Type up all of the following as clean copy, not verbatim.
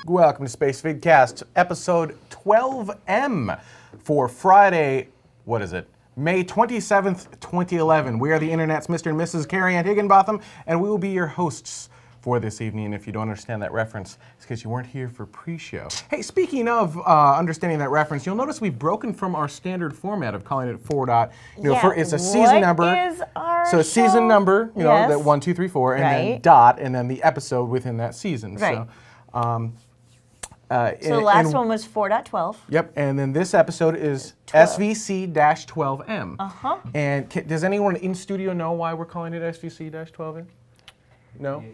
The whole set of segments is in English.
Welcome to Spacevidcast, episode 12M for Friday, what is it? May 27th, 2011. We are the internet's Mr. and Mrs. Carrie Ann Higginbotham, and we will be your hosts for this evening. If you don't understand that reference, it's because you weren't here for pre-show. Hey, speaking of understanding that reference, you'll notice we've broken from our standard format of calling it it's a season number. What is our So a season number, yes. that 1, 2, 3, 4, and right. then dot, and then the episode within that season. Right. So, so the last one was 4.12. Yep, and then this episode is SVC-12M. Uh-huh. And does anyone in studio know why we're calling it SVC-12M? No?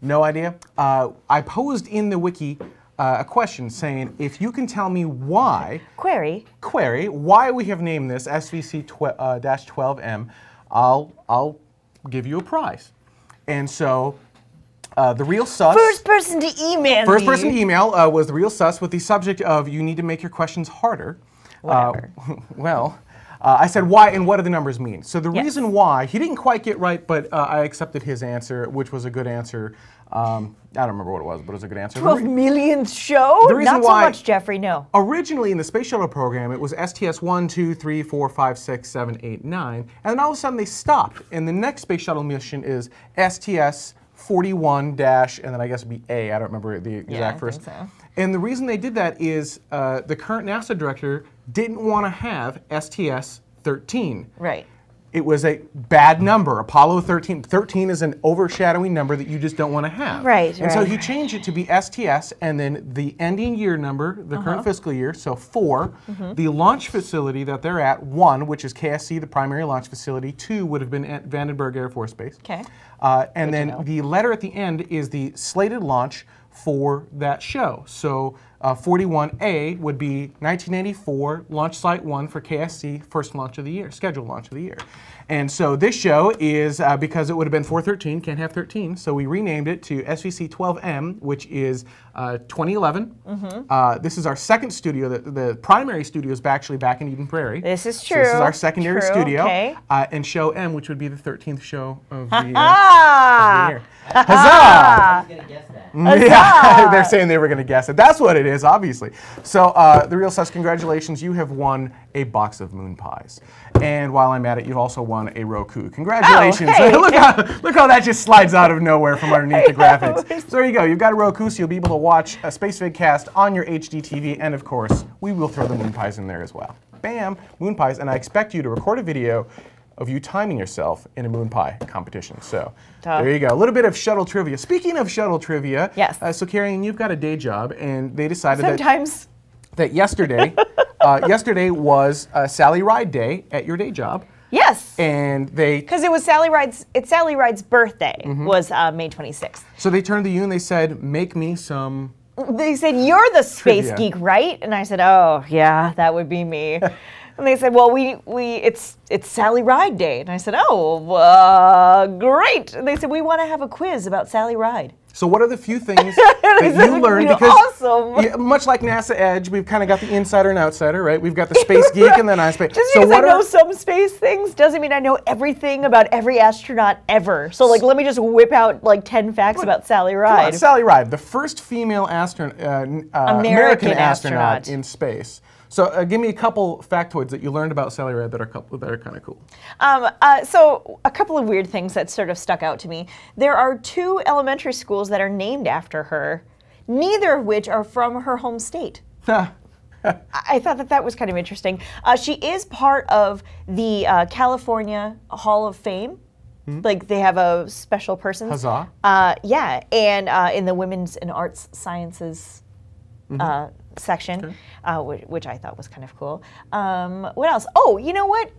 No idea? I posed in the wiki a question saying, if you can tell me why... Query, why we have named this SVC-12M, I'll give you a prize. And so... the real sus... First person to email was the real sus with the subject of you need to make your questions harder. Whatever. I said why and what do the numbers mean? So the reason why, he didn't quite get right, but I accepted his answer, which was a good answer. I don't remember what it was, but it was a good answer. 12 millionth show? Not so much, Jeffrey, no. Originally in the Space Shuttle program, it was STS 1, 2, 3, 4, 5, 6, 7, 8, 9. And then all of a sudden they stopped. And the next Space Shuttle mission is STS 41 dash, and then I guess it'd be A. I don't remember the exact first. Think so. And the reason they did that is the current NASA director didn't want to have STS 13. Right. It was a bad number. Apollo 13. 13 is an overshadowing number that you just don't want to have. Right. And so he changed it to be STS, and then the ending year number, the current fiscal year, so 4. The launch facility that they're at, 1, which is KSC, the primary launch facility. 2 would have been at Vandenberg Air Force Base. Okay. And then the letter at the end is the slated launch for that show. So 41A would be 1984, Launch Site 1 for KSC, first launch of the year, scheduled launch of the year. And so this show is, because it would have been 413, can't have 13, so we renamed it to SVC-12M, which is 2011. This is our second studio. The primary studio is actually back in Eden Prairie. This is true. So this is our secondary studio. Okay. And show M, which would be the 13th show of the year. Huzzah! I was going to guess that. Yeah, they're saying they were going to guess it. That's what it is, obviously. So, the real sus, congratulations. You have won a box of moon pies. And while I'm at it, you've also won a Roku. Congratulations. Oh, hey. look how that just slides out of nowhere from underneath the graphics. So there you go. You've got a Roku, so you'll be able to watch a Spacevidcast on your HD TV. And, of course, we will throw the moon pies in there as well. Bam, moon pies. And I expect you to record a video of you timing yourself in a moon pie competition. So there you go. A little bit of shuttle trivia. Speaking of shuttle trivia, yes. So Carrie Ann, you've got a day job, and they decided that yesterday, yesterday was Sally Ride Day at your day job. Yes. And because it was Sally Ride's birthday was May 26th. So they turned to you and they said, "Make me some." They said, "You're the space trivia. geek, right?" And I said, "Oh, yeah, that would be me." And they said, "Well, it's Sally Ride Day." And I said, "Oh, great." And they said, "We want to have a quiz about Sally Ride." So what are the few things that you learned? Because awesome. Much like NASA Edge, we've kind of got the insider and outsider, right? We've got the space geek and the non-space. Just because I know some space things doesn't mean I know everything about every astronaut ever. So let me just whip out 10 facts about Sally Ride. Sally Ride, the first female American astronaut in space. So give me a couple factoids that you learned about Sally Ride that are kind of cool. So a couple of weird things that sort of stuck out to me. There are 2 elementary schools that are named after her, neither of which are from her home state. I thought that was kind of interesting. She is part of the California Hall of Fame. Like they have a special persons. Huzzah. Yeah, and in the Women's and Arts Sciences section, which I thought was kind of cool. What else? Oh, you know what?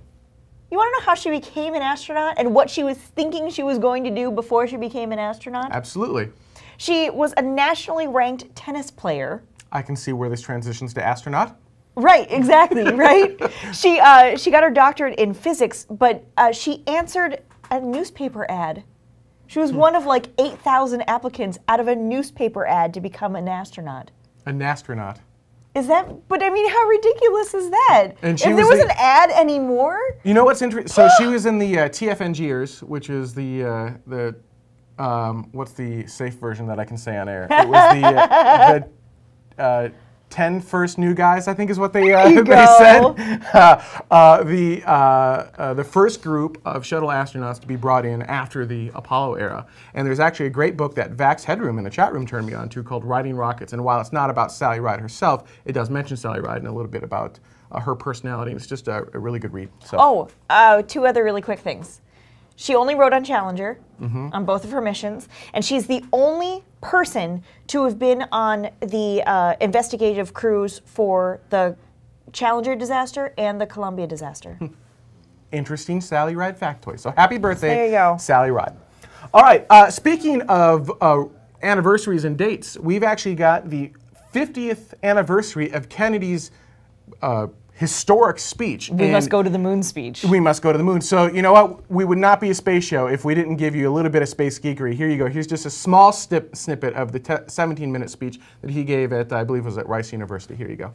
You want to know how she became an astronaut and what she was thinking she was going to do before she became an astronaut? Absolutely. She was a nationally ranked tennis player. I can see where this transitions to astronaut. Right, exactly, right? She got her doctorate in physics, but she answered a newspaper ad. She was one of 8,000 applicants out of a newspaper ad to become an astronaut. An astronaut. Is that, but I mean, how ridiculous is that? And if there was an ad anymore? You know what's interesting? So she was in the TFNGers, which is the what's the safe version that I can say on air? It was the 10 first new guys, I think is what they you they go. said. The first group of shuttle astronauts to be brought in after the Apollo era. And there's actually a great book that Vax Headroom in the chat room turned me on to called Riding Rockets. And while it's not about Sally Ride herself, it does mention Sally Ride and a little bit about her personality. And it's just a really good read. So. Two other really quick things. She only rode on Challenger on both of her missions, and she's the only person to have been on the investigative crews for the Challenger disaster and the Columbia disaster. Interesting Sally Ride factoid. So happy birthday, there you go. Sally Ride. All right, speaking of anniversaries and dates, we've actually got the 50th anniversary of Kennedy's historic speech. We must go to the moon speech. We must go to the moon. So you know what? We would not be a space show if we didn't give you a little bit of space geekery. Here you go. Here's just a small snippet of the 17-minute speech that he gave at, I believe it was at Rice University. Here you go.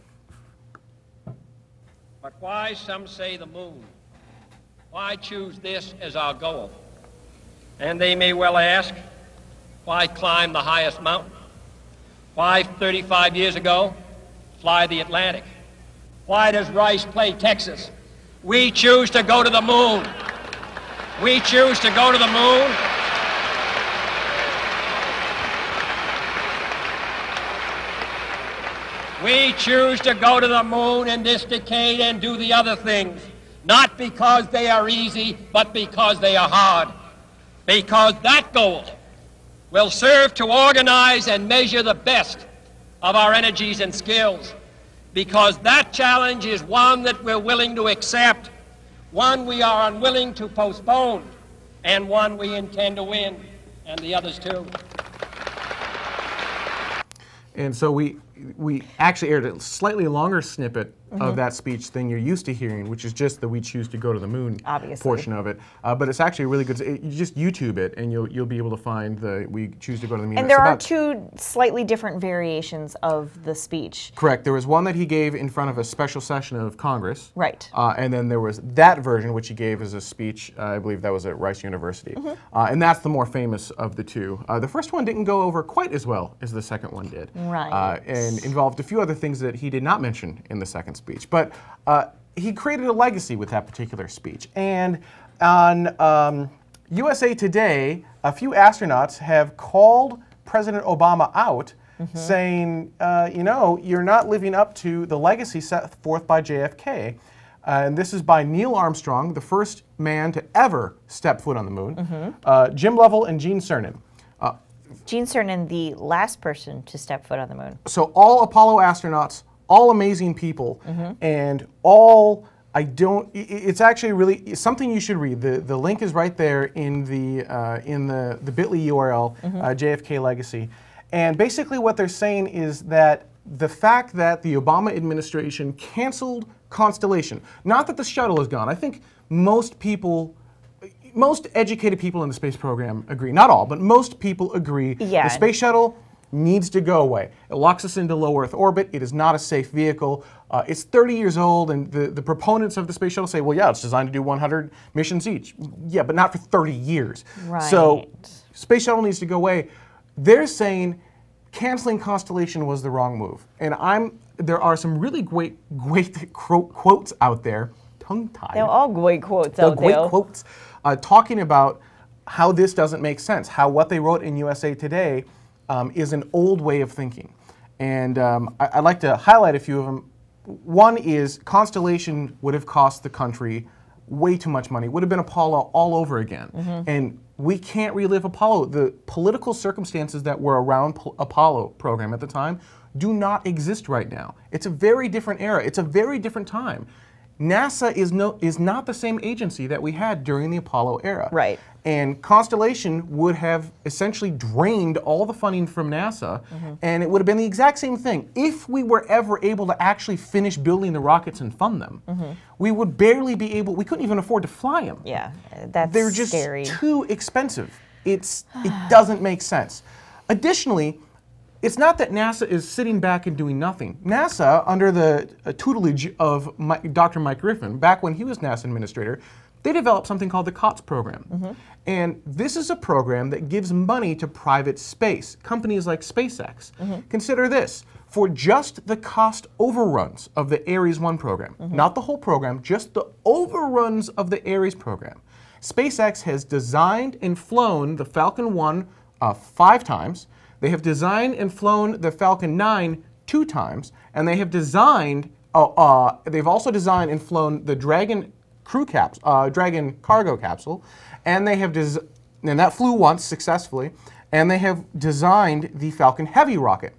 But why, some say, the moon? Why choose this as our goal? And they may well ask, why climb the highest mountain? Why, 35 years ago, fly the Atlantic? Why does Rice play Texas? We choose to go to the moon. We choose to go to the moon. We choose to go to the moon in this decade and do the other things, not because they are easy, but because they are hard. Because that goal will serve to organize and measure the best of our energies and skills. Because that challenge is one that we're willing to accept, one we are unwilling to postpone, and one we intend to win, and the others too. And so we actually aired a slightly longer snippet of that speech than you're used to hearing, which is just the "we choose to go to the moon" portion of it. But it's actually really good. You just YouTube it, and you'll be able to find the "we choose to go to the moon." And there are two slightly different variations of the speech. Correct. There was one that he gave in front of a special session of Congress. Right. And then there was that version, which he gave as a speech. I believe that was at Rice University. And that's the more famous of the two. The first one didn't go over quite as well as the second one did. Right. And involved a few other things that he did not mention in the second speech. But he created a legacy with that particular speech. And on USA Today, a few astronauts have called President Obama out, saying, you know, you're not living up to the legacy set forth by JFK. And this is by Neil Armstrong, the first man to ever step foot on the moon, Jim Lovell and Gene Cernan. Gene Cernan, the last person to step foot on the moon. So all Apollo astronauts, all amazing people, and all, it's actually really something you should read. The link is right there in the bit.ly URL, JFK Legacy. And basically what they're saying is that the fact that the Obama administration canceled Constellation, not that the shuttle is gone. I think most educated people in the space program agree, not all, but most people agree the space shuttle needs to go away. It locks us into low Earth orbit. It is not a safe vehicle. It's 30 years old, and the proponents of the space shuttle say, well, yeah, it's designed to do 100 missions each. Yeah, but not for 30 years. Right. So space shuttle needs to go away. They're saying canceling Constellation was the wrong move. And there are some really great quotes out there, tongue-tied. They're all great quotes out there. Great quotes talking about how this doesn't make sense, how what they wrote in USA Today is an old way of thinking. And I'd like to highlight a few of them. One is Constellation would have cost the country way too much money. It would have been Apollo all over again. And we can't relive Apollo. The political circumstances that were around Apollo program at the time do not exist right now. It's a very different era. It's a very different time. NASA is not the same agency that we had during the Apollo era. Right. And Constellation would have essentially drained all the funding from NASA, and it would have been the exact same thing. If we were ever able to actually finish building the rockets and fund them, we would barely be able, we couldn't even afford to fly them. Yeah, that's They're just scary. too expensive. It doesn't make sense. Additionally, it's not that NASA is sitting back and doing nothing. NASA, under the tutelage of Dr. Mike Griffin, back when he was NASA administrator, they developed something called the COTS program. And this is a program that gives money to private space, companies like SpaceX. Consider this, for just the cost overruns of the Ares 1 program, not the whole program, just the overruns of the Ares program, SpaceX has designed and flown the Falcon 1 5 times, they have designed and flown the Falcon 9 2 times, and they have designed, they've also designed and flown the Dragon Dragon cargo capsule, and they have and that flew once successfully, and they have designed the Falcon Heavy rocket.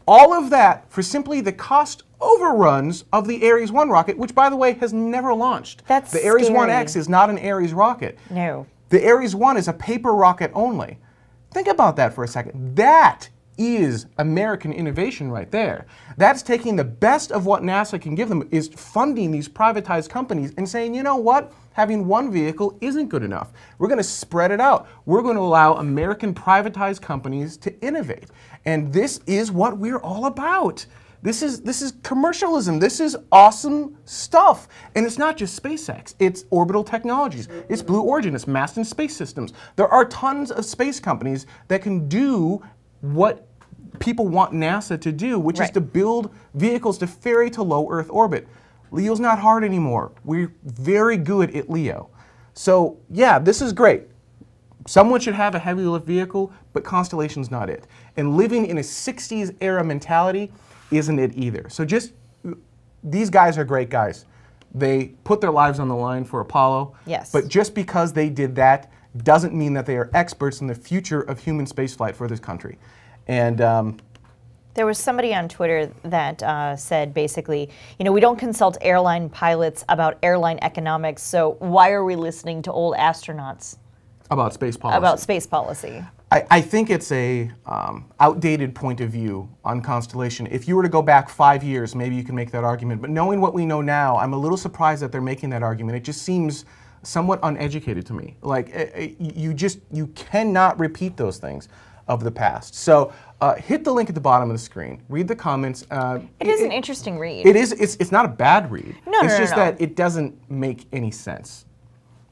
All of that for simply the cost overruns of the Ares 1 rocket, which, by the way, has never launched. That's the Ares scary. 1X is not an Ares rocket. No. The Ares 1 is a paper rocket only. Think about that for a second. That is American innovation right there. That's taking the best of what NASA can give them, is funding these privatized companies and saying, you know what? Having one vehicle isn't good enough. We're going to spread it out. We're going to allow American privatized companies to innovate. And this is what we're all about. This is commercialism. This is awesome stuff. And it's not just SpaceX. It's Orbital Technologies. It's Blue Origin. It's Masten Space Systems. There are tons of space companies that can do what people want NASA to do, which is to build vehicles to ferry to low Earth orbit. LEO's not hard anymore. We're very good at LEO. So yeah, this is great. Someone should have a heavy lift vehicle, but Constellation's not it. And living in a 60s era mentality isn't it either. So just, these guys are great guys. They put their lives on the line for Apollo. Yes. But just because they did that doesn't mean that they are experts in the future of human spaceflight for this country. And there was somebody on Twitter that said basically, you know, we don't consult airline pilots about airline economics, so why are we listening to old astronauts? About space policy. About space policy. I think it's a outdated point of view on Constellation. If you were to go back 5 years, maybe you can make that argument. But knowing what we know now, I'm a little surprised that they're making that argument. It just seems somewhat uneducated to me. Like, you cannot repeat those things of the past. So hit the link at the bottom of the screen. Read the comments. It is an interesting read. It is. It's not a bad read. No, it's no, just no. that it doesn't make any sense.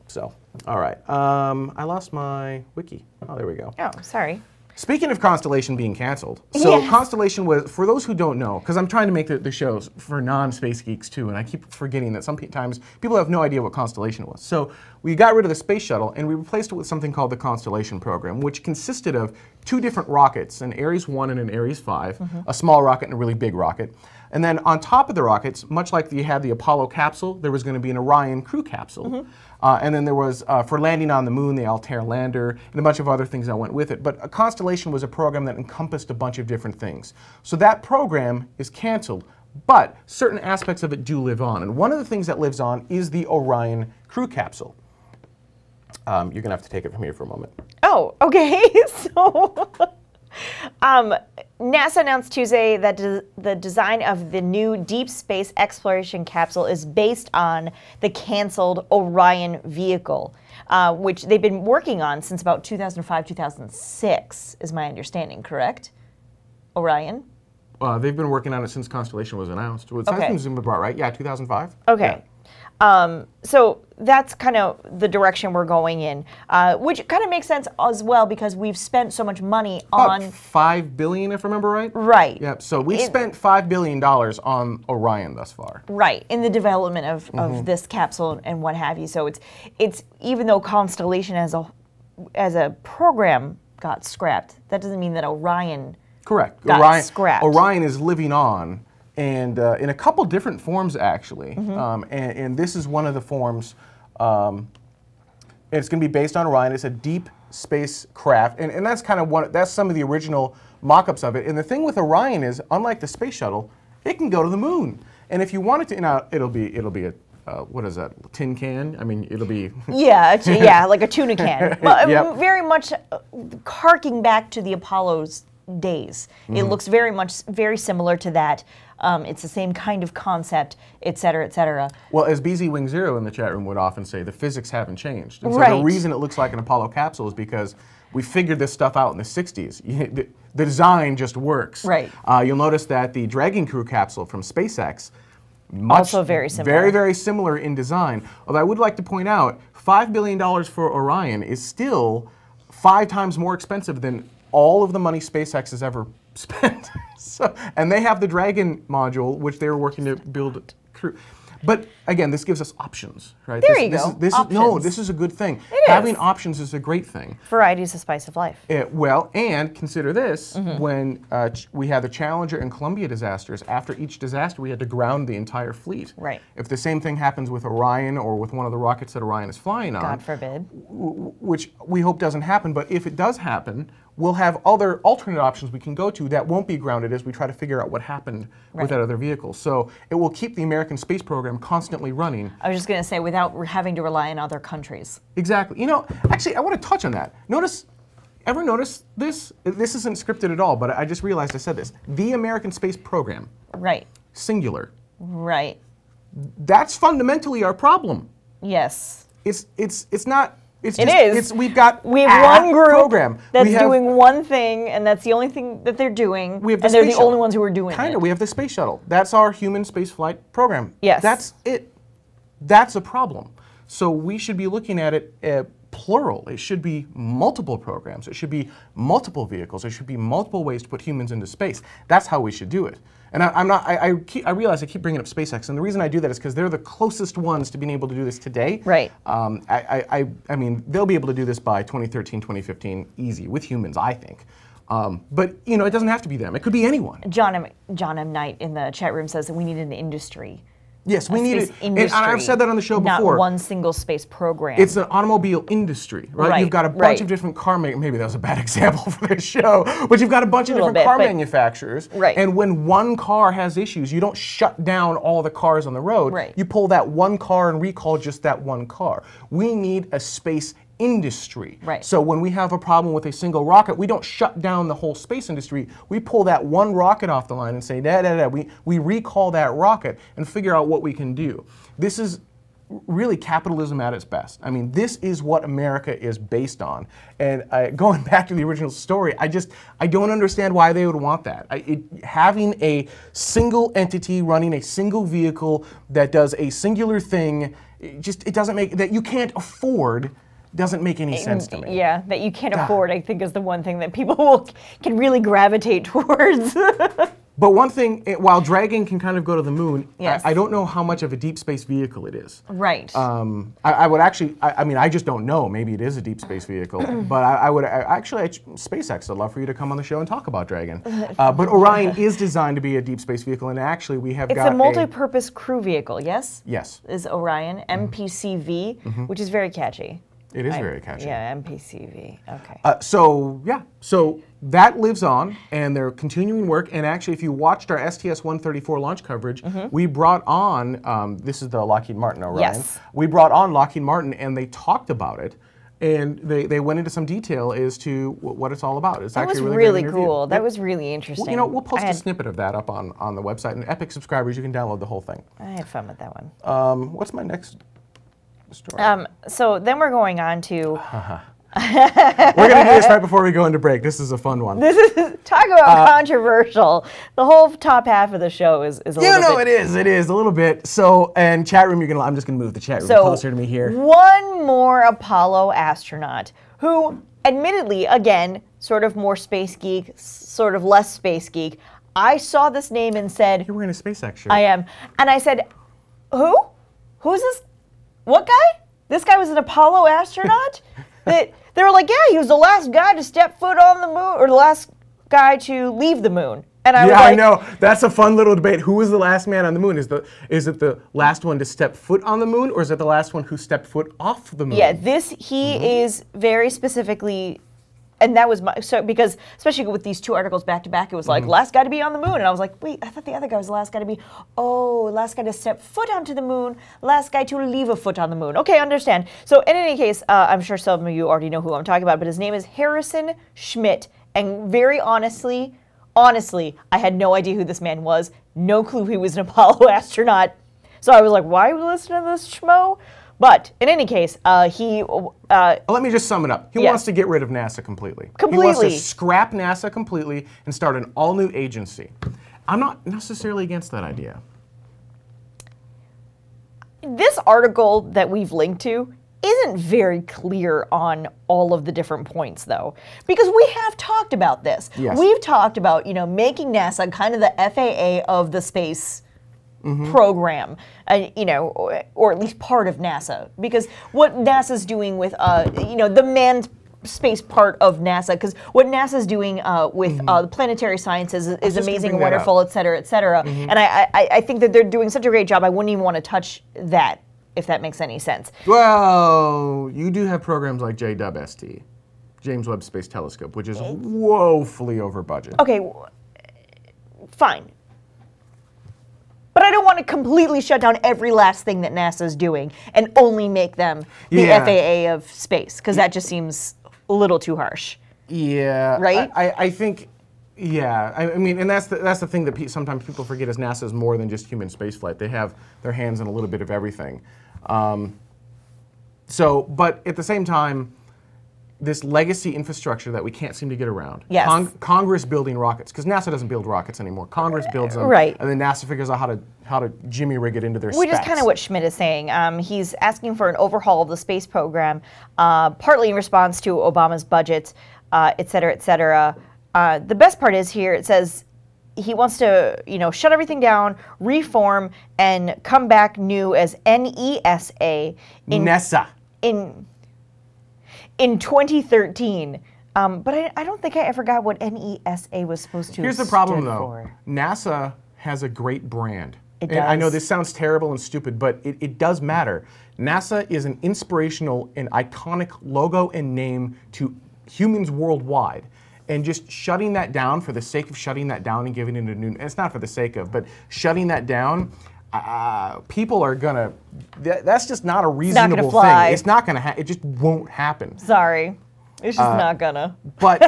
So, all right. I lost my wiki. Oh, there we go. Oh, sorry. Speaking of Constellation being canceled, so Yes. Constellation was, for those who don't know, because I'm trying to make the shows for non-space geeks too, and I keep forgetting that sometimes people have no idea what Constellation was. So we got rid of the Space Shuttle and we replaced it with something called the Constellation program, which consisted of 2 different rockets, an Ares 1 and an Ares 5, a small rocket and a really big rocket. And then on top of the rockets, much like you had the Apollo capsule, there was going to be an Orion crew capsule. And then there was, for landing on the moon, the Altair lander, and a bunch of other things that went with it. But a Constellation was a program that encompassed a bunch of different things. So that program is canceled, but certain aspects of it do live on. And one of the things that lives on is the Orion crew capsule. You're going to have to take it from here for a moment. Oh, okay. So NASA announced Tuesday that the design of the new deep space exploration capsule is based on the canceled Orion vehicle, which they've been working on since about 2005, 2006, is my understanding, correct? Orion? They've been working on it since Constellation was announced. Well, it's been brought, right? Yeah, 2005? Okay. Yeah. So that's kind of the direction we're going in, which kind of makes sense as well because we've spent so much money on... About $5 billion, if I remembe right? Right. Yep, so we've spent $5 billion on Orion thus far. Right, in the development of this capsule and what have you. So it's even though Constellation as a program got scrapped, that doesn't mean that Orion got scrapped. Orion is living on. And in a couple different forms, actually. And this is one of the forms. It's going to be based on Orion. It's a deep space craft. And that's kind of that's some of the original mock-ups of it. And the thing with Orion is, unlike the Space Shuttle, it can go to the moon. And if you want it to, now it'll be a, what is that, tin can? I mean, it'll be... yeah, like a tuna can. But Yep. very much harking back to the Apollo's days. It looks very similar to that. It's the same kind of concept, et cetera, et cetera. Well, as BZ Wing Zero in the chat room would often say, the physics haven't changed. And so Right. the reason it looks like an Apollo capsule is because we figured this stuff out in the 60s. The design just works. Right. You'll notice that the Dragon Crew capsule from SpaceX Also very similar. Very, very similar in design. Although I would like to point out, $5 billion for Orion is still 5 times more expensive than all of the money SpaceX has ever spent. And they have the Dragon module, which they were working to build a crew. But again, this gives us options, right? There you go. This is a good thing. It Having is. options is a great thing. Variety is the spice of life. Well, and consider this, when we had the Challenger and Columbia disasters, after each disaster we had to ground the entire fleet. Right. If the same thing happens with Orion or with one of the rockets that Orion is flying on, God forbid. which we hope doesn't happen, but if it does happen, we'll have other alternate options we can go to that won't be grounded as we try to figure out what happened with that other vehicle. So it will keep the American space program constantly running. I was just going to say, without having to rely on other countries. Exactly. You know, actually, I want to touch on that. Ever notice this? This isn't scripted at all, but I just realized I said this. The American space program. Right. Singular. Right. That's fundamentally our problem. Yes. It's not. We've got one group program that's doing one thing, and that's the only thing that they're doing, and they're the only ones who are doing it. We have the Space Shuttle. That's our human spaceflight program. Yes. That's it. That's a problem. So we should be looking at it plural. It should be multiple programs. It should be multiple vehicles. There should be multiple ways to put humans into space. That's how we should do it. And I realize I keep bringing up SpaceX, and the reason I do that is because they're the closest ones to being able to do this today. Right. I mean, they'll be able to do this by 2013, 2015, easy, with humans, I think. But, you know, it doesn't have to be them. It could be anyone. John M. Knight in the chat room says that we need an industry. Yes, we need it. And I've said that on the show before. Not one single space program. It's an automobile industry, right? You've got a bunch of different car makers. Maybe that was a bad example for this show, but you've got a bunch of different car manufacturers. Right. And when one car has issues, you don't shut down all the cars on the road. Right. You pull that one car and recall just that one car. We need a space industry. Right. So when we have a problem with a single rocket, we don't shut down the whole space industry. We pull that one rocket off the line and say, we recall that rocket and figure out what we can do. This is really capitalism at its best. I mean, this is what America is based on. And going back to the original story, I don't understand why they would want that. Having a single entity running a single vehicle that does a singular thing, it doesn't make, that you can't afford, doesn't make any sense to me. Yeah, that you can't afford, I think, is the one thing that people can really gravitate towards. But one thing, while Dragon can kind of go to the moon, yes. I don't know how much of a deep space vehicle it is. Right. I would actually, I mean, I just don't know. Maybe it is a deep space vehicle. But SpaceX, I'd love for you to come on the show and talk about Dragon. But Orion is designed to be a deep space vehicle, and actually we have got a multi-purpose crew vehicle, yes? Yes. Is Orion, MPCV, which is very catchy. It is very catchy. Yeah, MPCV. Okay. So that lives on, and they're continuing work. And actually, if you watched our STS-134 launch coverage, we brought on, this is the Lockheed Martin Orion. Yes. We brought on Lockheed Martin, and they talked about it. And they went into some detail as to what it's all about. That was really cool. That was really interesting. You know, we'll post a snippet of that up on the website. And Epic subscribers, you can download the whole thing. I had fun with that one. What's my next story? So then we're going on to... We're going to do this right before we go into break. This is a fun one. This is, talk about controversial. The whole top half of the show is a little bit... You know, it is a little bit. So, and chat room, I'm just going to move the chat room closer to me here. One more Apollo astronaut who, admittedly, again, sort of more space geek, sort of less space geek. I saw this name and said... You're wearing a SpaceX shirt. I am. And I said, who? Who's this? What guy? This guy was an Apollo astronaut? They were like, yeah, he was the last guy to step foot on the moon, or the last guy to leave the moon. And I was like, I know. That's a fun little debate. Who was the last man on the moon? Is it the last one to step foot on the moon, or is it the last one who stepped foot off the moon? Yeah, he is very specifically, and that was because especially with these two articles back to back, it was like last guy to be on the moon, and I was like, wait, I thought the other guy was the last guy to be. Oh, last guy to step foot onto the moon, last guy to leave a foot on the moon. Okay, understand. So in any case, I'm sure some of you already know who I'm talking about, but his name is Harrison Schmitt, and very honestly, I had no idea who this man was. No clue he was an Apollo astronaut. So I was like, why are we listening to this schmo? But in any case, let me just sum it up. He wants to get rid of NASA completely. He wants to scrap NASA completely and start an all-new agency. I'm not necessarily against that idea. This article that we've linked to isn't very clear on all of the different points, though, because we have talked about this. Yes. We've talked about, making NASA kind of the FAA of the space program, or at least part of NASA, because what NASA's doing with, the manned space part of NASA, because what NASA's doing with the planetary sciences is amazing and wonderful, et cetera, et cetera. And I think that they're doing such a great job, I wouldn't even want to touch that, if that makes any sense. Well, you do have programs like JWST, James Webb Space Telescope, which is woefully over budget. Okay, fine. But I don't want to completely shut down every last thing that NASA's doing and only make them the FAA of space, because that just seems a little too harsh. Yeah. Right? I think, yeah. I mean, and that's the thing that sometimes people forget is NASA is more than just human spaceflight. They have their hands in a little bit of everything. But at the same time, this legacy infrastructure that we can't seem to get around. Yes. Congress building rockets, because NASA doesn't build rockets anymore. Congress builds them, right. And then NASA figures out how to jimmy rig it into their Which specs. is kind of what Schmidt is saying. He's asking for an overhaul of the space program, partly in response to Obama's budget, et cetera, et cetera. The best part is here, it says he wants to, shut everything down, reform, and come back new as NESA. NASA. In 2013. But I don't think I ever got what NESA was supposed to Here's the problem, stood though. for. NASA has a great brand. It And I know does. this sounds terrible and stupid, but it does matter. NASA is an inspirational and iconic logo and name to humans worldwide. And just shutting that down for the sake of shutting that down and giving it a new, and it's not for the sake of, but shutting that down, people are gonna, that's just not a reasonable thing. It's not gonna it just won't happen. Sorry. It's just not gonna. But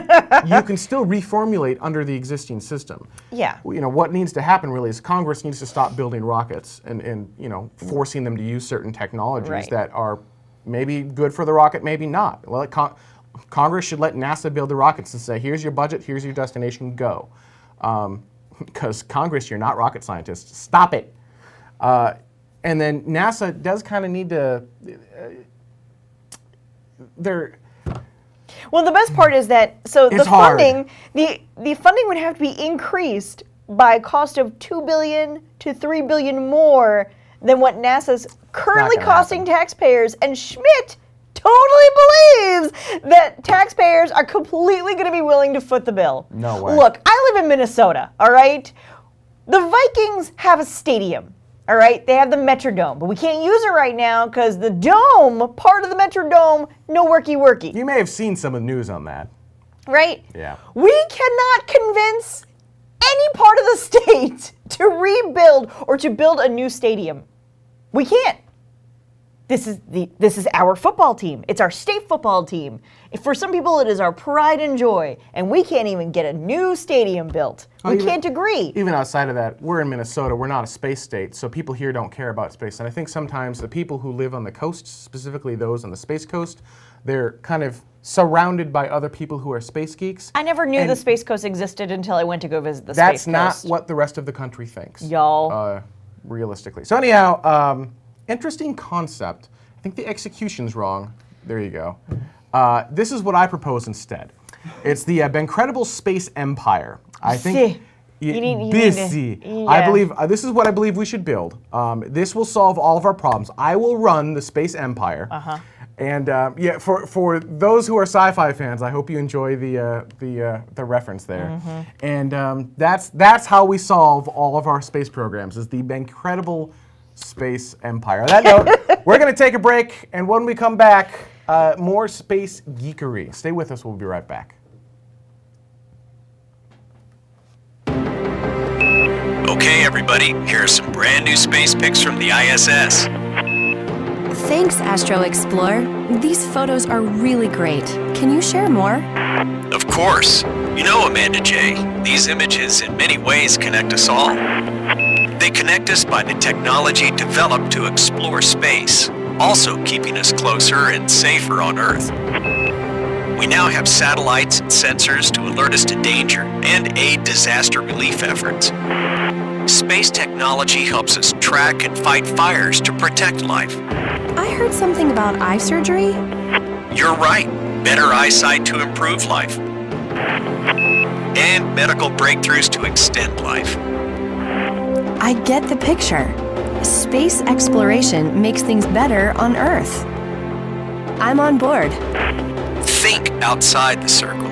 you can still reformulate under the existing system. Yeah. What needs to happen really is Congress needs to stop building rockets and forcing them to use certain technologies that are maybe good for the rocket, maybe not. Well, Congress should let NASA build the rockets and say, here's your budget, here's your destination, go. Because Congress, you're not rocket scientists. Stop it. And then NASA does kind of need to, Well, the best part is that the hard. funding, the funding would have to be increased by a cost of $2 billion to $3 billion more than what NASA's currently costing taxpayers. And Schmidt totally believes that taxpayers are completely going to be willing to foot the bill. No way. Look, I live in Minnesota, all right? The Vikings have a stadium. All right, they have the Metrodome, but we can't use it right now because the dome, part of the Metrodome, no worky. You may have seen some of the news on that. Right? Yeah. We cannot convince any part of the state to rebuild or to build a new stadium. We can't. This is our football team. It's our state football team. For some people, it is our pride and joy, and we can't even get a new stadium built. We can't agree. Even outside of that, we're in Minnesota. We're not a space state, so people here don't care about space. And I think sometimes the people who live on the coast, specifically those on the Space Coast, they're kind of surrounded by other people who are space geeks. I never knew the Space Coast existed until I went to go visit the Space Coast. That's not what the rest of the country thinks. Y'all. Realistically. So anyhow, interesting concept. I think the execution's wrong. There you go. This is what I propose instead. It's the Bencredible Space Empire. I think I believe this is what I believe we should build. This will solve all of our problems. I will run the Space Empire. And yeah, for those who are sci-fi fans, I hope you enjoy the reference there. And that's how we solve all of our space programs, is the Bencredible Space Empire. On that note, we're going to take a break, and when we come back, more space geekery. Stay with us. We'll be right back. Okay, everybody, here are some brand new space pics from the ISS. Thanks, Astro Explorer. These photos are really great. Can you share more? Of course. You know, Amanda J., these images in many ways connect us all. They connect us by the technology developed to explore space, also keeping us closer and safer on Earth. We now have satellites and sensors to alert us to danger and aid disaster relief efforts. Space technology helps us track and fight fires to protect life. I heard something about eye surgery. You're right. Better eyesight to improve life. And medical breakthroughs to extend life. I get the picture. Space exploration makes things better on Earth. I'm on board. Think outside the circle.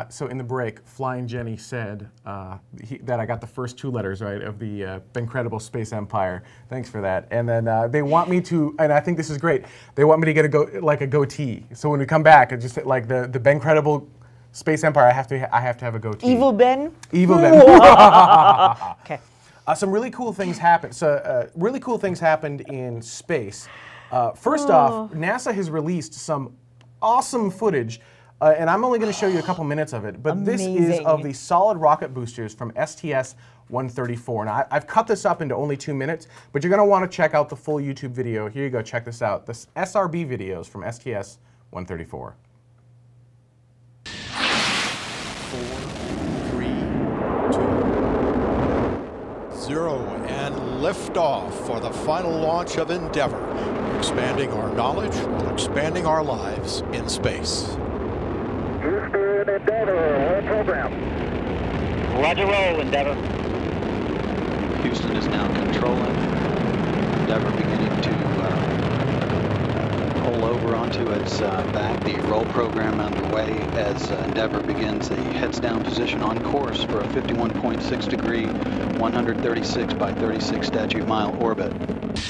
So in the break, Flying Jenny said that I got the first 2 letters right of the Incredible Space Empire. Thanks for that. And then they want me to, and I think this is great. They want me to get a goatee. So when we come back, it's just like the Incredible Space Empire. I have to have a goatee. Evil Ben. Evil Ben. Okay. Some really cool things happened. So really cool things happened in space. First off, NASA has released some awesome footage. And I'm only going to show you a couple minutes of it, but this is of the solid rocket boosters from STS-134. Now, I've cut this up into only 2 minutes, but you're going to want to check out the full YouTube video. Here you go, check this out. This SRB videos from STS-134. 4, 3, 2, 0, and liftoff for the final launch of Endeavour, expanding our knowledge while expanding our lives in space. Houston, Endeavour, all program. Roger, roll, Endeavour. Houston is now controlling. Endeavour beginning to pull over onto its back. The roll program underway as Endeavour begins a heads down position on course for a 51.6 degree, 136 by 36 statute mile orbit. 4,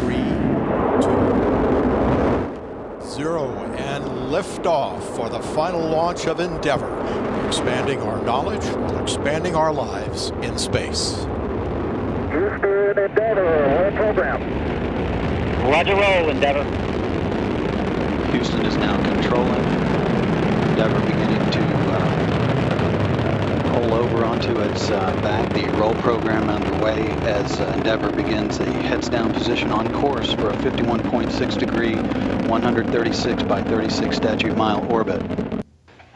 3, 2, 0, and liftoff for the final launch of Endeavour, expanding our knowledge while expanding our lives in space. Houston, Endeavour, all program. Roger, roll, Endeavour. Houston is now controlling. Endeavour beginning to pull over onto its back. The roll program underway as Endeavour begins a heads down position on course for a 51.6 degree, 136 by 36 statute mile orbit.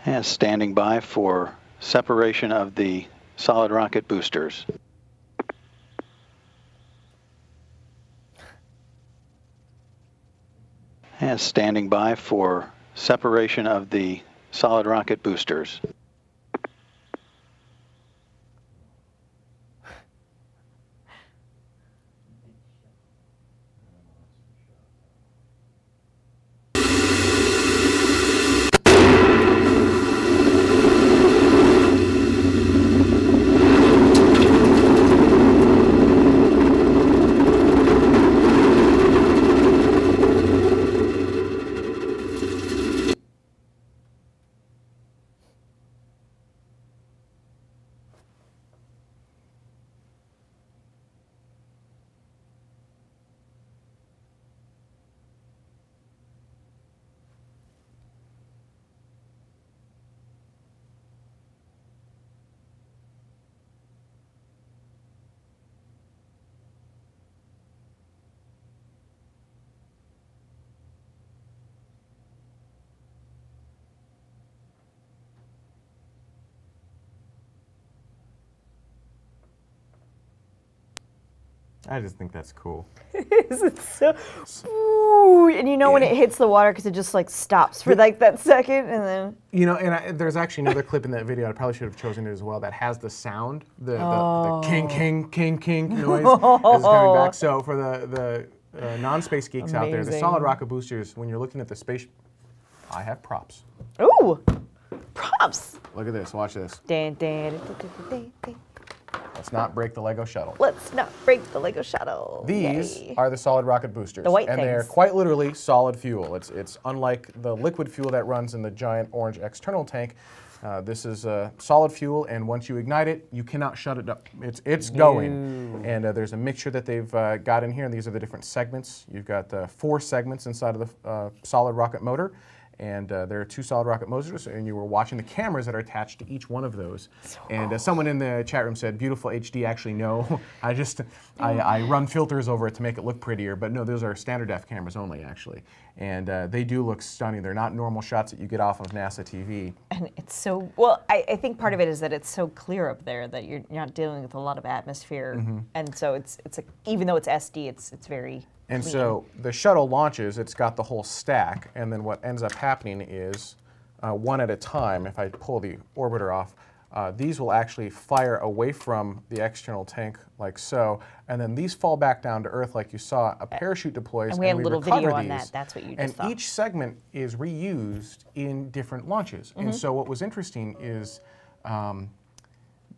And standing by for separation of the solid rocket boosters. And standing by for separation of the solid rocket boosters. I just think that's cool. It's so, ooh, and you know when it hits the water because it just like stops for like that second and then. You know, and there's actually another clip in that video, I probably should have chosen it as well, that has the sound, the king, king, king, king noise as it's coming back. So for the non-space geeks out there, the solid rocket boosters, when you're looking at the space, I have props. Ooh, props. Look at this, watch this. Let's not break the Lego shuttle. Let's not break the Lego shuttle. These Yay. are the solid rocket boosters. The white and things. they're quite literally solid fuel. It's unlike the liquid fuel that runs in the giant orange external tank. This is solid fuel, and once you ignite it, you cannot shut it up. It's going. And there's a mixture that they've got in here, and these are the different segments. You've got 4 segments inside of the solid rocket motor. And there are 2 solid rocket motors, and you were watching the cameras that are attached to each one of those. And someone in the chat room said, beautiful HD. Actually, no. I run filters over it to make it look prettier, but no, those are standard def cameras only, actually. And they do look stunning. They're not normal shots that you get off of NASA TV. And it's so, well, I think part of it is that it's so clear up there that you're not dealing with a lot of atmosphere. And so it's even though it's SD, it's very And clean. so the shuttle launches, it's got the whole stack, and then what ends up happening is one at a time, if I pull the orbiter off, these will actually fire away from the external tank like so, and then these fall back down to Earth like you saw. A parachute deploys, and we have a little recover video on these, that. That's what you just and saw. each segment is reused in different launches. And so what was interesting is,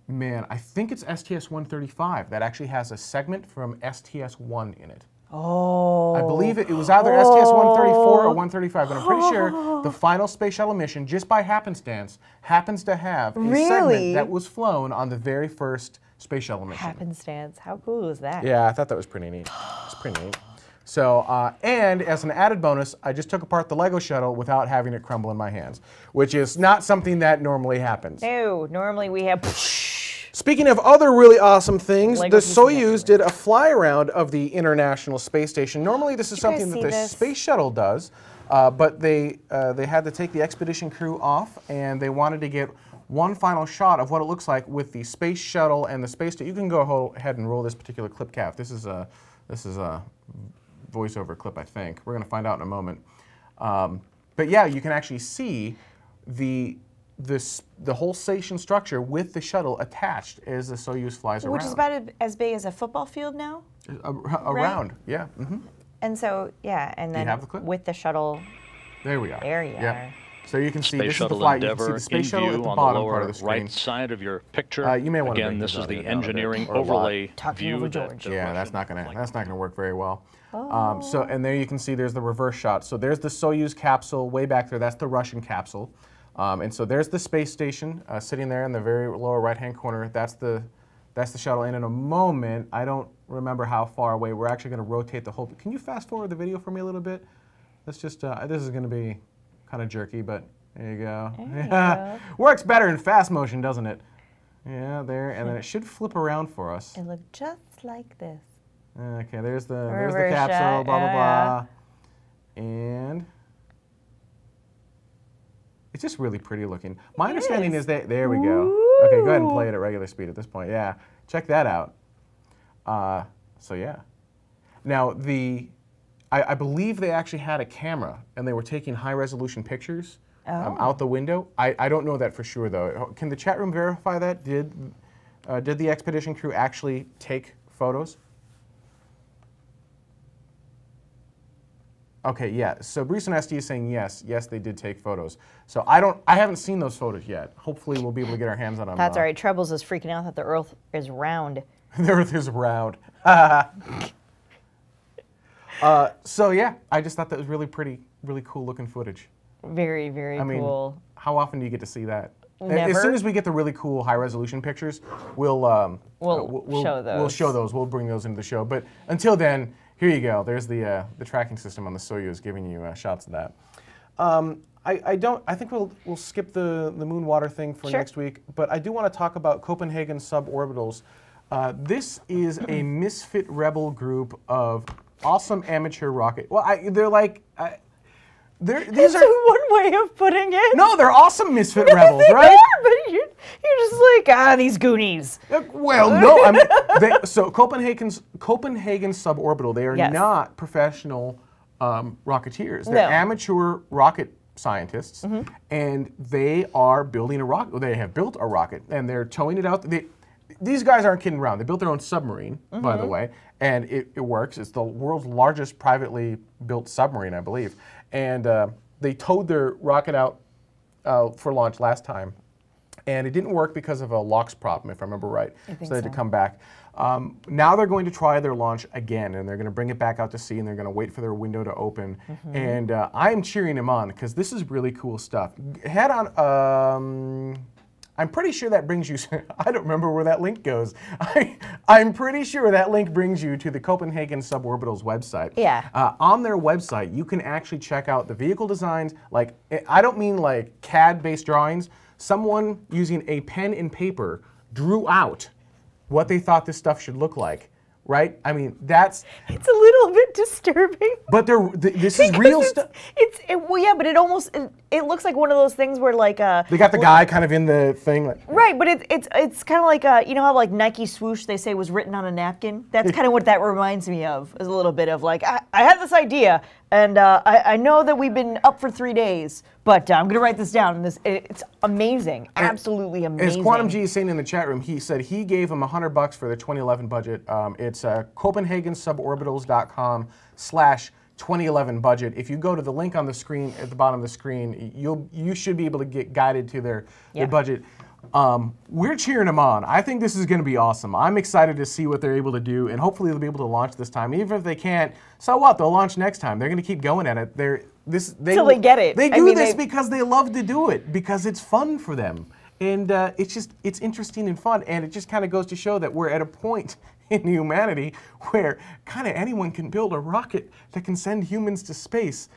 man, I think it's STS-135 that actually has a segment from STS-1 in it. Oh. I believe it was either STS-134 or 135, but I'm pretty sure the final space shuttle mission, just by happenstance, happens to have a segment that was flown on the very first space shuttle mission. Happenstance. How cool is that? Yeah, I thought that was pretty neat. It's pretty neat. So, and as an added bonus, I just took apart the Lego shuttle without having it crumble in my hands, which is not something that normally happens. No, normally we have... Speaking of other really awesome things, Lego the pieces Soyuz did a fly around of the International Space Station. Normally this is Did you guys something that see the this? Space Shuttle does, but they had to take the expedition crew off, and they wanted to get one final shot of what it looks like with the Space Shuttle and the Space Station. You can go ahead and roll this particular clip cap. This is a voiceover clip, I think. We're going to find out in a moment. But yeah, you can actually see the whole station structure with the shuttle attached as the Soyuz flies around. Which is about as big as a football field now? Around, yeah. And so, yeah, and then have the clip? with the shuttle, There we are. there you are. So you can see Space this is the Shuttle flight. You can Endeavour see the Space in Shuttle at view the on bottom the part of lower the screen. right side of your picture. You may want to Again, bring this these is the down a bit. engineering Or a lot. overlay Talking view. over that George. the Yeah, that's Russian not gonna work very well. Oh. So and there you can see there's the reverse shot. So there's the Soyuz capsule way back there. That's the Russian capsule. And so there's the space station sitting there in the very lower right-hand corner. That's the shuttle. And in a moment, I don't remember how far away. We're actually going to rotate the whole. Can you fast forward the video for me a little bit? Let's just. This is going to be kind of jerky, but there you go. There you go. Works better in fast motion, doesn't it? Yeah, there, and then it should flip around for us. It looked just like this. Okay, there's the Reverse capsule, shot, blah blah yeah. blah, and it's just really pretty looking. My understanding is that there we go. Okay, go ahead and play it at regular speed at this point. Yeah, check that out. So yeah, now I believe they actually had a camera and they were taking high resolution pictures out the window. I don't know that for sure though. Can the chat room verify that? Did the expedition crew actually take photos? Okay, yeah. So Bruce and SD is saying yes, they did take photos. So I haven't seen those photos yet. Hopefully we'll be able to get our hands on them. That's all right. Trebles is freaking out that the Earth is round. The Earth is round. So yeah, I just thought that was really pretty, really cool looking footage. Very, very cool. How often do you get to see that? Never. As soon as we get the really cool high resolution pictures, we'll show those. We'll show those. We'll bring those into the show. But until then, here you go. There's the tracking system on the Soyuz giving you shots of that. I think we'll skip the moon water thing for next week. But I do want to talk about Copenhagen suborbitals. This is a misfit rebel group of awesome amateur rocket. Well, they're like. These are one way of putting it. No, they're awesome misfit rebels, They right? are, but you're just like, these Goonies. Well, no, I mean, so Copenhagen suborbital. They are not professional rocketeers. They're amateur rocket scientists, and they are building a rocket. They have built a rocket, and they're towing it out. These guys aren't kidding around. They built their own submarine, by the way, and it works. It's the world's largest privately built submarine, I believe. And they towed their rocket out for launch last time, and it didn't work because of a LOX problem, if I remember right. So they had to come back. Now they're going to try their launch again, and they're going to bring it back out to sea, and they're going to wait for their window to open. And I'm cheering them on because this is really cool stuff. Head on. I'm pretty sure that brings you, I don't remember where that link goes. I'm pretty sure that link brings you to the Copenhagen Suborbital's website. Yeah. On their website, you can actually check out the vehicle designs. Like, I don't mean like CAD-based drawings. Someone using a pen and paper drew out what they thought this stuff should look like. Right? I mean, that's... It's a little bit disturbing. But this is real stuff. Well, yeah, but it looks like one of those things where like... they got the guy kind of in the thing. Like, right, but it's kind of like, you know how like Nike swoosh they say was written on a napkin? That's kind of what that reminds me of, is a little bit of like, I had this idea, and I know that we've been up for 3 days, but I'm going to write this down. And it's amazing, absolutely amazing. As Quantum G is saying in the chat room, he said he gave him $100 for the 2011 budget. It's CopenhagenSuborbital.com/2011 budget. If you go to the link on the screen, at the bottom of the screen, you should be able to get guided to their budget. We're cheering them on. I think this is going to be awesome. I'm excited to see what they're able to do, and hopefully they'll be able to launch this time. Even if they can't, so what? They'll launch next time. They're going to keep going at it. Till they get it. They do this because they love to do it, because it's fun for them. And it's interesting and fun, and it just kind of goes to show that we're at a point in humanity where kind of anyone can build a rocket that can send humans to space.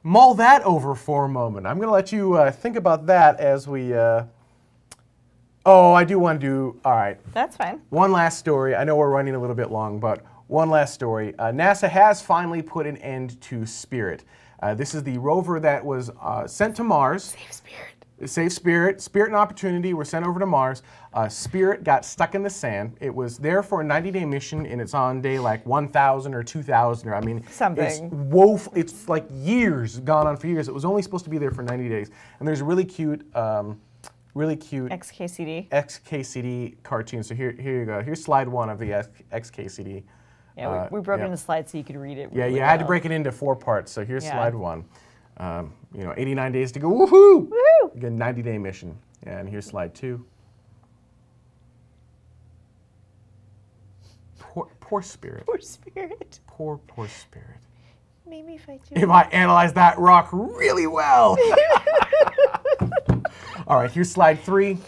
Mull that over for a moment. I'm going to let you think about that as we... Oh, I do want to do... All right. That's fine. One last story. I know we're running a little bit long, but one last story. NASA has finally put an end to Spirit. This is the rover that was sent to Mars. Save Spirit. Save Spirit. Spirit and Opportunity were sent over to Mars. Spirit got stuck in the sand. It was there for a 90-day mission, and it's on day like 1,000 or 2,000. Or I mean, something. It's woeful. It's like years, gone on for years. It was only supposed to be there for 90 days. And there's a really cute XKCD cartoon. So here you go. Here's slide 1 of the XKCD. Yeah, we broke it into slides so you could read it. Really I had to break it into 4 parts. So here's slide 1. 89 days to go. Woohoo! Woohoo! Again, 90-day mission. And here's slide 2. Poor Spirit. Poor Spirit. Poor Spirit. Made me fight you. If I analyze that rock really well. All right, here's slide 3.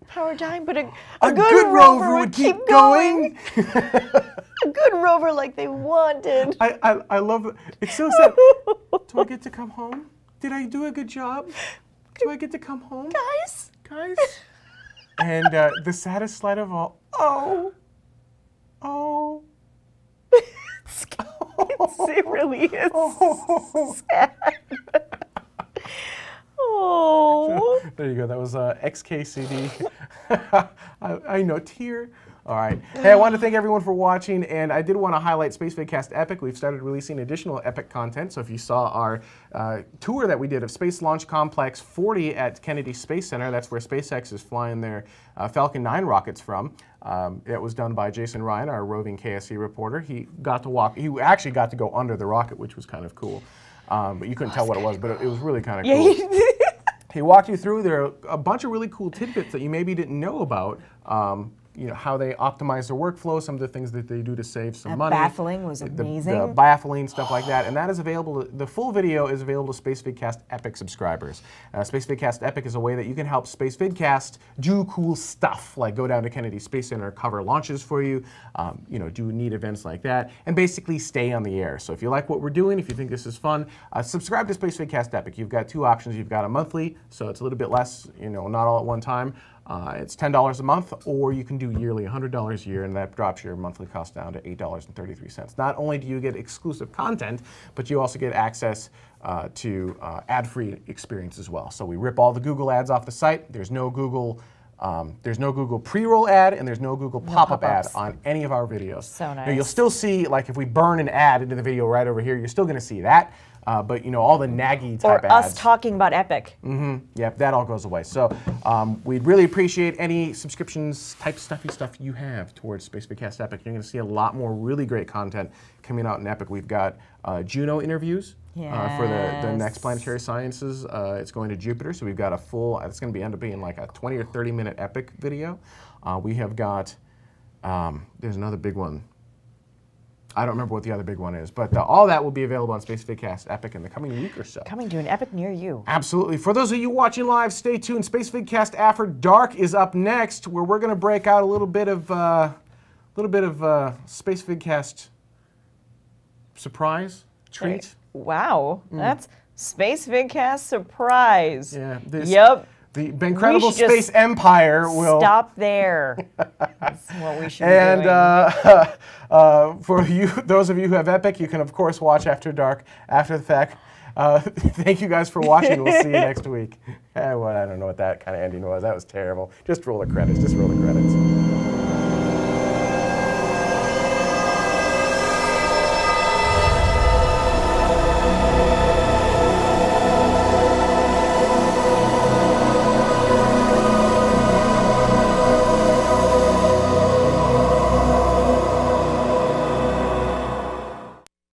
Power dying, but a good rover would keep going. A good rover like they wanted. I love it. It's so sad. Do I get to come home? Did I do a good job? Do I get to come home? Guys? And the saddest slide of all. Oh. It really is sad. Oh. There you go. That was XKCD. I know, tear. All right. Hey, I want to thank everyone for watching, and I did want to highlight Spacevidcast Epic. We've started releasing additional Epic content, so if you saw our tour that we did of Space Launch Complex 40 at Kennedy Space Center, that's where SpaceX is flying their Falcon 9 rockets from. It was done by Jason Ryan, our roving KSC reporter. He actually got to go under the rocket, which was kind of cool. But you couldn't tell what it was, but it was really kind of cool. He walked you through there a bunch of really cool tidbits that you maybe didn't know about. How they optimize their workflow, some of the things that they do to save some money. Baffling was amazing. The baffling, stuff like that. And that is available, the full video is available to Spacevidcast Epic subscribers. Spacevidcast Epic is a way that you can help Spacevidcast do cool stuff, like go down to Kennedy Space Center, cover launches for you, do neat events like that, and basically stay on the air. So if you like what we're doing, if you think this is fun, subscribe to Spacevidcast Epic. You've got 2 options. You've got a monthly, so it's a little bit less, not all at one time. It's $10 a month, or you can do yearly, $100 a year, and that drops your monthly cost down to $8.33. Not only do you get exclusive content, but you also get access to ad-free experience as well. So we rip all the Google ads off the site. There's no Google pre-roll ad, and there's no Google pop-up ad on any of our videos. So nice. Now, you'll still see, like if we burn an ad into the video right over here, you're still going to see that. But all the naggy type ads. Or us talking about Epic. Yep, that all goes away. So we'd really appreciate any subscriptions, type stuffy stuff you have towards Spacevidcast Epic. You're going to see a lot more really great content coming out in Epic. We've got Juno interviews for the next Planetary Sciences. It's going to Jupiter, so we've got a full, it's going to end up being like a 20 or 30 minute Epic video. We have got, there's another big one. I don't remember what the other big one is, but all that will be available on Spacevidcast Epic in the coming week or so. Coming to an Epic near you. Absolutely. For those of you watching live, stay tuned. Spacevidcast After Dark is up next, where we're going to break out a little bit of Spacevidcast surprise treat. Wow, that's Spacevidcast surprise. Yeah. Yep. The incredible space empire will stop there. That's what we should and, be doing. For you, those of you who have Epic, you can of course watch After Dark after the fact. Thank you guys for watching. We'll see you next week. I don't know what that kind of ending was. That was terrible. Just roll the credits. Just roll the credits.